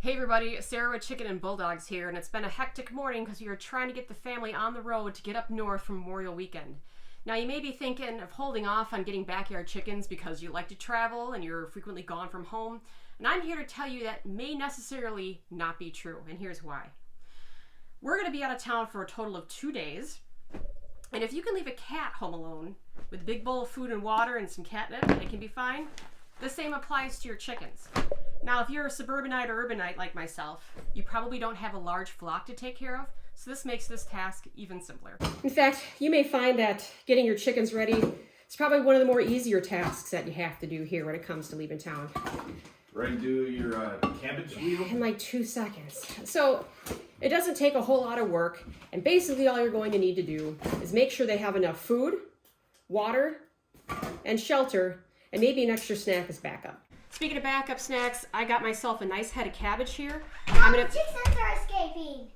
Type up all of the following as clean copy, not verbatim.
Hey everybody, Sarah with Chicken and Bulldogs here, and it's been a hectic morning because we are trying to get the family on the road to get up north for Memorial Weekend. Now you may be thinking of holding off on getting backyard chickens because you like to travel and you're frequently gone from home, and I'm here to tell you that may necessarily not be true, and here's why. We're going to be out of town for a total of 2 days, and if you can leave a cat home alone with a big bowl of food and water and some catnip, it can be fine. The same applies to your chickens. Now, if you're a suburbanite or urbanite like myself, you probably don't have a large flock to take care of, so this makes this task even simpler. In fact, you may find that getting your chickens ready is probably one of the more easier tasks that you have to do here when it comes to leaving town. Ready to do your cabbage wheel? In like 2 seconds. So it doesn't take a whole lot of work, and basically all you're going to need to do is make sure they have enough food, water, and shelter, and maybe an extra snack as backup. Speaking of backup snacks, I got myself a nice head of cabbage here. Chickens are escaping.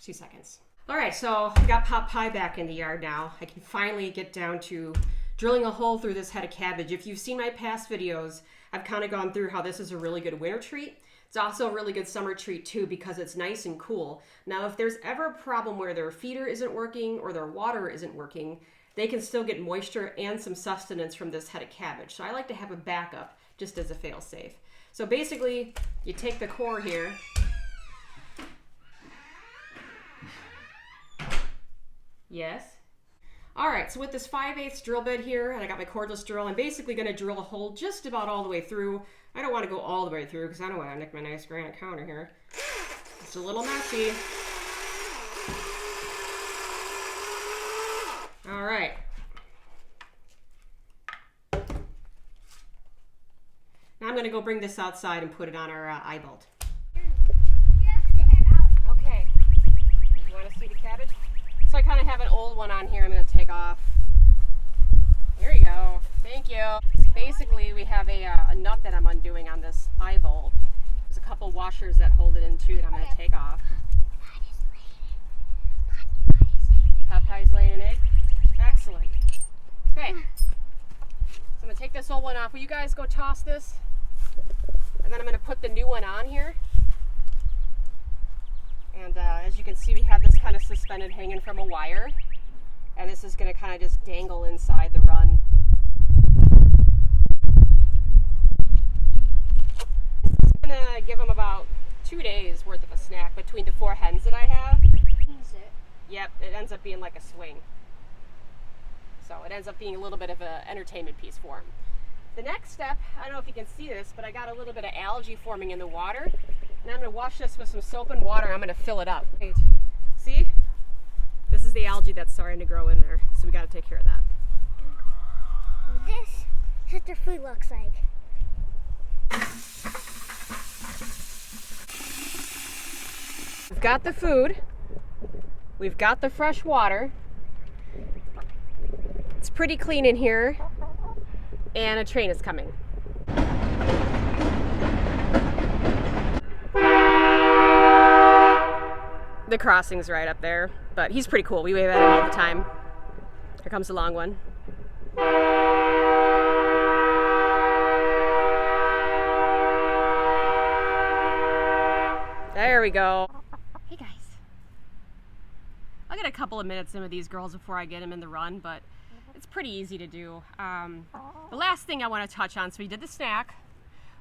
2 seconds. All right, so I got pot pie back in the yard now. I can finally get down to drilling a hole through this head of cabbage. If you've seen my past videos, I've kind of gone through how this is a really good winter treat. It's also a really good summer treat too because it's nice and cool. Now, if there's ever a problem where their feeder isn't working or their water isn't working, they can still get moisture and some sustenance from this head of cabbage. So I like to have a backup just as a fail-safe. So basically, you take the core here. Yes. All right, so with this 5/8 drill bit here, and I got my cordless drill, I'm basically gonna drill a hole just about all the way through. I don't wanna go all the way through because I don't wanna nick my nice granite counter here. It's a little messy. All right. Now I'm going to go bring this outside and put it on our eye bolt. Okay. You want to see the cabbage? So I kind of have an old one on here I'm going to take off. There you go. Thank you. Basically, we have a nut that I'm undoing on this eye bolt. There's a couple washers that hold it in too that I'm going to take off. Pot pie's laying an egg. Excellent. Okay. So I'm going to take this old one off. Will you guys go toss this? And then I'm going to put the new one on here. And as you can see, we have this kind of suspended hanging from a wire. And this is going to kind of just dangle inside the run. This is going to give them about 2 days worth of a snack between the 4 hens that I have. Yep, it ends up being like a swing. So it ends up being a little bit of an entertainment piece for them. The next step, I don't know if you can see this, but I got a little bit of algae forming in the water. And I'm going to wash this with some soap and water. I'm going to fill it up. Right. See? This is the algae that's starting to grow in there. So we got to take care of that. This is what their food looks like. We've got the food. We've got the fresh water. It's pretty clean in here, and a train is coming. The crossing's right up there, but he's pretty cool. We wave at him all the time. Here comes the long one. There we go. Hey guys. I'll get a couple of minutes in with these girls before I get them in the run, but it's pretty easy to do. The last thing I want to touch on, so we did the snack,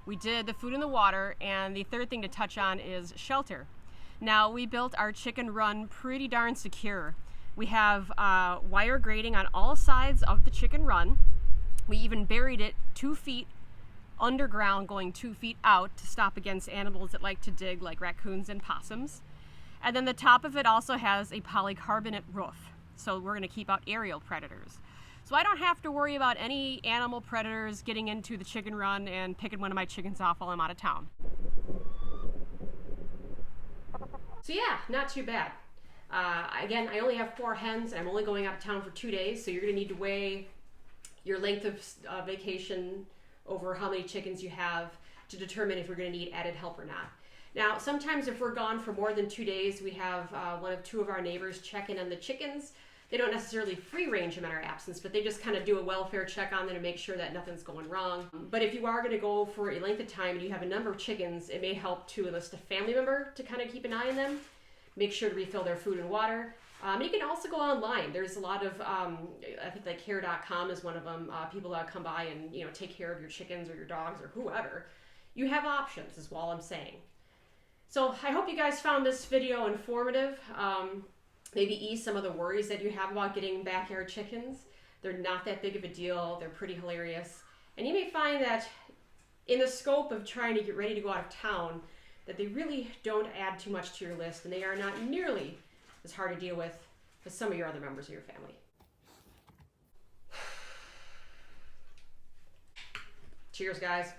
we did the food and the water, and the third thing to touch on is shelter. Now, we built our chicken run pretty darn secure. We have wire grating on all sides of the chicken run. We even buried it 2 feet underground, going 2 feet out to stop against animals that like to dig, like raccoons and possums. And then the top of it also has a polycarbonate roof. So we're going to keep out aerial predators. So I don't have to worry about any animal predators getting into the chicken run and picking one of my chickens off while I'm out of town. So yeah, not too bad. Again, I only have 4 hens. I'm only going out of town for 2 days, so you're going to need to weigh your length of vacation over how many chickens you have to determine if you're going to need added help or not. Now, sometimes if we're gone for more than 2 days, we have 1 of 2 of our neighbors check in on the chickens. They don't necessarily free range them in our absence, but they just kind of do a welfare check on them to make sure that nothing's going wrong. But if you are going to go for a length of time and you have a number of chickens, it may help to enlist a family member to kind of keep an eye on them. Make sure to refill their food and water. You can also go online. There's a lot of, I think like care.com is one of them. People that come by and take care of your chickens or your dogs or whoever. You have options is all I'm saying. So I hope you guys found this video informative. Maybe ease some of the worries that you have about getting backyard chickens. They're not that big of a deal. They're pretty hilarious. And you may find that in the scope of trying to get ready to go out of town, that they really don't add too much to your list, and they are not nearly as hard to deal with as some of your other members of your family. Cheers, guys.